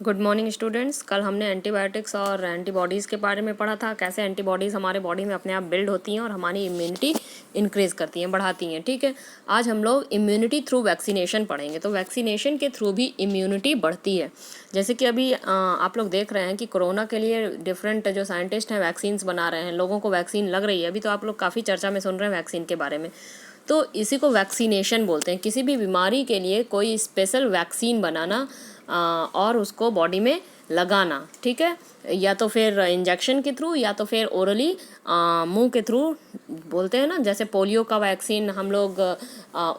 Good morning students. कल हमने antibiotics और एंटीबॉडीज़ के बारे में पढ़ा था, कैसे एंटीबॉडीज़ हमारे बॉडी में अपने आप बिल्ड होती हैं और हमारी इम्यूनिटी इंक्रीज़ करती हैं, बढ़ाती हैं। ठीक है, आज हम लोग इम्यूनिटी थ्रू वैक्सीनेशन पढ़ेंगे। तो वैक्सीनेशन के थ्रू भी इम्यूनिटी बढ़ती है। जैसे कि अभी आप लोग देख रहे हैं कि कोरोना के लिए डिफरेंट जो साइंटिस्ट हैं वैक्सीन्स बना रहे हैं, लोगों को वैक्सीन लग रही है। अभी तो आप लोग काफ़ी चर्चा में सुन रहे हैं वैक्सीन के बारे में। तो इसी को वैक्सीनेशन बोलते हैं। किसी भी बीमारी के लिए कोई स्पेशल वैक्सीन बनाना और उसको बॉडी में लगाना। ठीक है, या तो फिर इंजेक्शन के थ्रू या तो फिर ओरली मुंह के थ्रू बोलते हैं ना। जैसे पोलियो का वैक्सीन हम लोग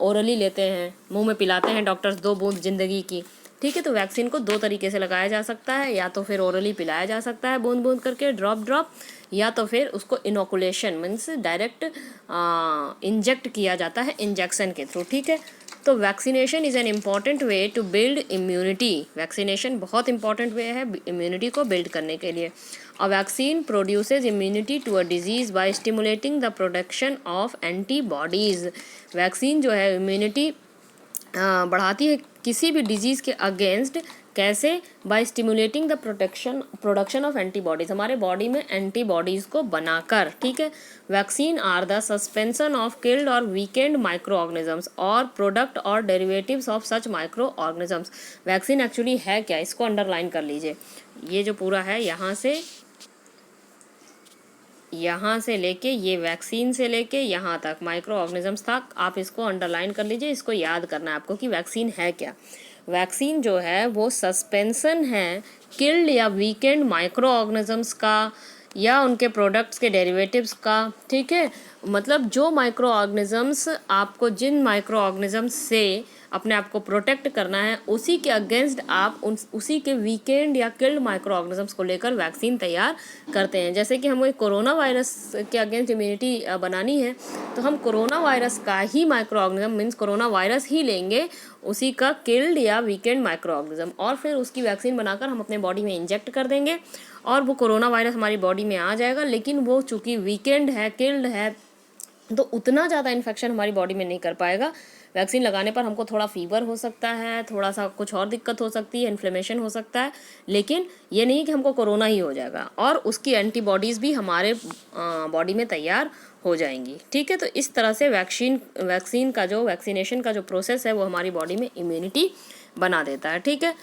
ओरली लेते हैं, मुंह में पिलाते हैं डॉक्टर्स 2 बूंद ज़िंदगी की। ठीक है, तो वैक्सीन को 2 तरीके से लगाया जा सकता है, या तो फिर ओरली पिलाया जा सकता है बूंद बूंद करके, ड्रॉप ड्रॉप, या तो फिर उसको इनोकुलेशन मीन्स डायरेक्ट इंजेक्ट किया जाता है इंजेक्शन के थ्रू। ठीक है, तो vaccination is an important way to build immunity. Vaccination बहुत इंपॉर्टेंट वे है इम्यूनिटी को बिल्ड करने के लिए। A vaccine produces immunity to a disease by stimulating the production of antibodies. Vaccine जो है इम्यूनिटी बढ़ाती है किसी भी डिजीज़ के अगेंस्ट। कैसे? By stimulating the production of antibodies, हमारे बॉडी में एंटीबॉडीज़ को बनाकर। ठीक है, vaccine are the suspension of killed or weakened microorganisms or product or derivatives of such microorganisms. Vaccine actually है क्या, इसको अंडरलाइन कर लीजिए। ये जो पूरा है यहाँ से लेके ये वैक्सीन से लेके यहाँ तक माइक्रो ऑर्गेनिजम्स तक आप इसको अंडरलाइन कर लीजिए। इसको याद करना है आपको कि वैक्सीन है क्या। वैक्सीन जो है वो सस्पेंशन है किल्ड या वीकेंड माइक्रो ऑर्गेनिजम्स का या उनके प्रोडक्ट्स के डेरिवेटिव्स का। ठीक है, मतलब जो माइक्रो ऑर्गेनिजम्स आपको, जिन माइक्रो ऑर्गेनिजम्स से अपने आप को प्रोटेक्ट करना है, उसी के अगेंस्ट आप उसी के वीकेंड या किल्ड माइक्रो ऑर्गेनिजम्स को लेकर वैक्सीन तैयार करते हैं। जैसे कि हमें कोरोना वायरस के अगेंस्ट इम्यूनिटी बनानी है, तो हम कोरोना वायरस का ही microorganism means corona virus ही लेंगे, उसी का किल्ड या वीकेंड माइक्रो ऑर्गेनिज्म, और फिर उसकी वैक्सीन बनाकर हम अपने बॉडी में इंजेक्ट कर देंगे और वो कोरोना वायरस हमारी बॉडी में आ जाएगा। लेकिन वो चूँकि वीकेंड है, किल्ड है, तो उतना ज़्यादा इन्फेक्शन हमारी बॉडी में नहीं कर पाएगा। वैक्सीन लगाने पर हमको थोड़ा फीवर हो सकता है, थोड़ा सा कुछ और दिक्कत हो सकती है, इन्फ्लेमेशन हो सकता है, लेकिन ये नहीं कि हमको कोरोना ही हो जाएगा, और उसकी एंटीबॉडीज़ भी हमारे बॉडी में तैयार हो जाएंगी। ठीक है, तो इस तरह से वैक्सीनेशन का जो प्रोसेस है वो हमारी बॉडी में इम्यूनिटी बना देता है। ठीक है,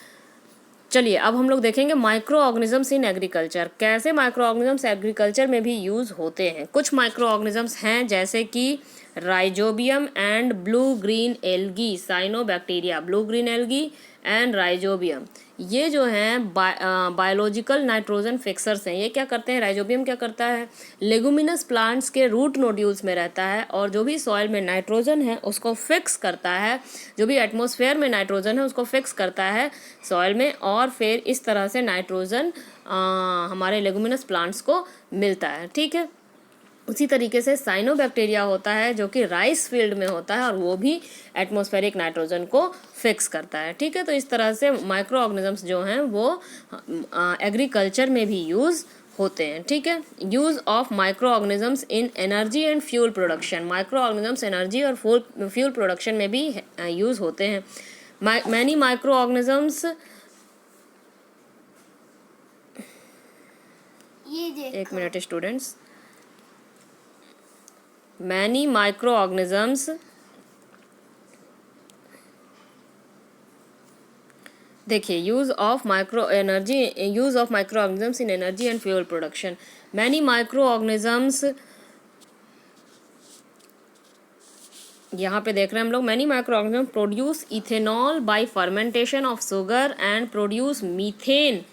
चलिए अब हम लोग देखेंगे माइक्रो ऑर्गेनिजम्स इन एग्रीकल्चर। कैसे माइक्रो ऑर्गेनिजम्स एग्रीकल्चर में भी यूज़ होते हैं। कुछ माइक्रो ऑर्गेनिजम्स हैं जैसे कि rhizobium and blue green algae, cyanobacteria, blue green algae and rhizobium. ये जो हैं बायोलॉजिकल नाइट्रोजन फिक्सर्स हैं। ये क्या करते हैं? राइजोबियम क्या करता है? लेगुमिनस प्लांट्स के रूट नोड्यूल्स में रहता है और जो भी सॉइल में नाइट्रोजन है उसको फिक्स करता है, जो भी एटमॉस्फेयर में नाइट्रोजन है उसको फिक्स करता है सॉइल में, और फिर इस तरह से नाइट्रोजन हमारे लेगुमिनस प्लांट्स को मिलता है। ठीक है, उसी तरीके से साइनोबैक्टीरिया होता है जो कि राइस फील्ड में होता है और वो भी एटमॉस्फेरिक नाइट्रोजन को फिक्स करता है। ठीक है, तो इस तरह से माइक्रो ऑर्गेनिजम्स जो हैं वो एग्रीकल्चर में भी यूज़ होते हैं। ठीक है, use of microorganisms in energy and fuel production. Microorganisms energy और फ्यूल प्रोडक्शन में भी यूज़ होते हैं। मैनी माइक्रो ऑर्गेनिजम्स, एक मिनट स्टूडेंट्स, many microorganisms देखिए use of microorganisms in energy and fuel production. Many microorganisms, यहाँ पे देख रहे हैं हम लोग, many microorganisms produce ethanol by fermentation of sugar and produce methane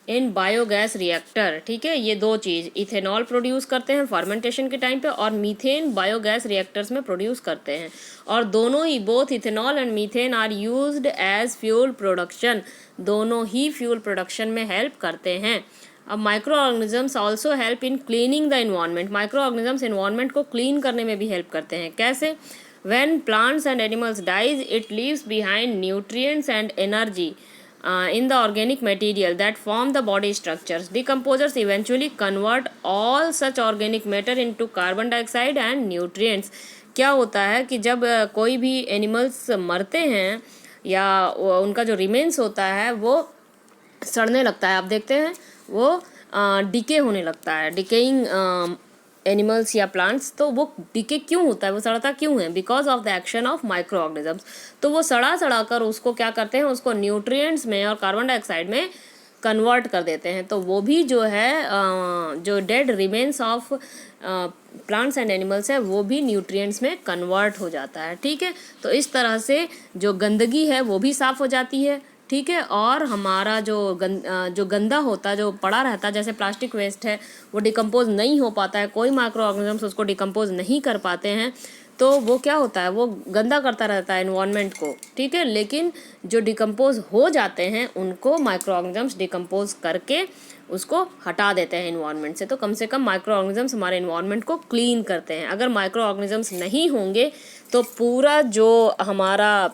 in biogas reactor. ठीक है, ये दो चीज़, इथेनॉल प्रोड्यूस करते हैं फर्मेंटेशन के टाइम पे और मीथेन बायोगैस रिएक्टर्स में प्रोड्यूस करते हैं, और दोनों ही, both ethanol and methane are used as fuel production, दोनों ही फ्यूल प्रोडक्शन में हेल्प करते हैं। अब microorganisms also help in cleaning the environment. Microorganisms environment को क्लीन करने में भी हेल्प करते हैं। कैसे? When plants and animals dies, it leaves behind nutrients and energy in the organic material that form the body structures. Decomposers eventually convert all such organic matter into carbon dioxide and nutrients. क्या होता है कि जब कोई भी animals मरते हैं या उनका जो रिमेन्स होता है वो सड़ने लगता है, आप देखते हैं वो डिके होने लगता है, डिकेइंग एनिमल्स या प्लांट्स। तो वो डिके क्यों होता है, वो सड़ता क्यों है? Because of the action of micro organisms. तो वो सड़ा कर उसको क्या करते हैं, उसको न्यूट्रिएंट्स में और कार्बन डाइऑक्साइड में कन्वर्ट कर देते हैं। तो वो भी जो है जो dead remains of plants and animals है वो भी न्यूट्रिएंट्स में कन्वर्ट हो जाता है। ठीक है, तो इस तरह से जो गंदगी है वो भी साफ़ हो जाती है। ठीक है, और हमारा जो गंदा होता, जो पड़ा रहता, जैसे प्लास्टिक वेस्ट है, वो डिकम्पोज नहीं हो पाता है, कोई माइक्रो ऑर्गेनिजम्स उसको डिकम्पोज नहीं कर पाते हैं, तो वो क्या होता है, वो गंदा करता रहता है एनवायरनमेंट को। ठीक है, लेकिन जो डिकम्पोज हो जाते हैं उनको माइक्रो ऑर्गेनिजम्स डिकम्पोज करके उसको हटा देते हैं एनवायरनमेंट से। तो कम से कम माइक्रो ऑर्गेनिजम्स हमारे एनवायरनमेंट को क्लीन करते हैं। अगर माइक्रो ऑर्गेनिजम्स नहीं होंगे तो पूरा जो हमारा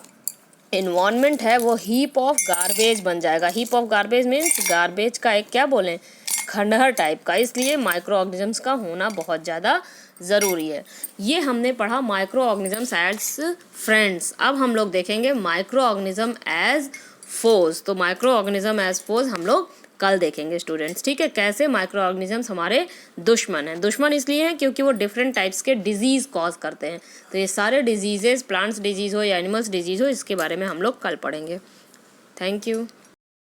एनवायरनमेंट है वो हीप ऑफ गार्बेज बन जाएगा। Heap of garbage means garbage का एक क्या बोलें, खंडहर टाइप का। इसलिए माइक्रो ऑर्गेनिजम्स का होना बहुत ज़्यादा ज़रूरी है। ये हमने पढ़ा माइक्रो ऑर्गेनिजम्स एज फ्रेंड्स। अब हम लोग देखेंगे माइक्रो ऑर्गेनिज्म एज फोज। तो माइक्रो ऑर्गेनिज्म एज फोज हम लोग कल देखेंगे स्टूडेंट्स। ठीक है, कैसे माइक्रो ऑर्गेनिजम्स हमारे दुश्मन हैं। दुश्मन इसलिए हैं क्योंकि वो डिफरेंट टाइप्स के डिजीज़ कॉज करते हैं। तो ये सारे डिजीजेज़, प्लांट्स डिजीज़ हो या एनिमल्स डिजीज़ हो, इसके बारे में हम लोग कल पढ़ेंगे। Thank you.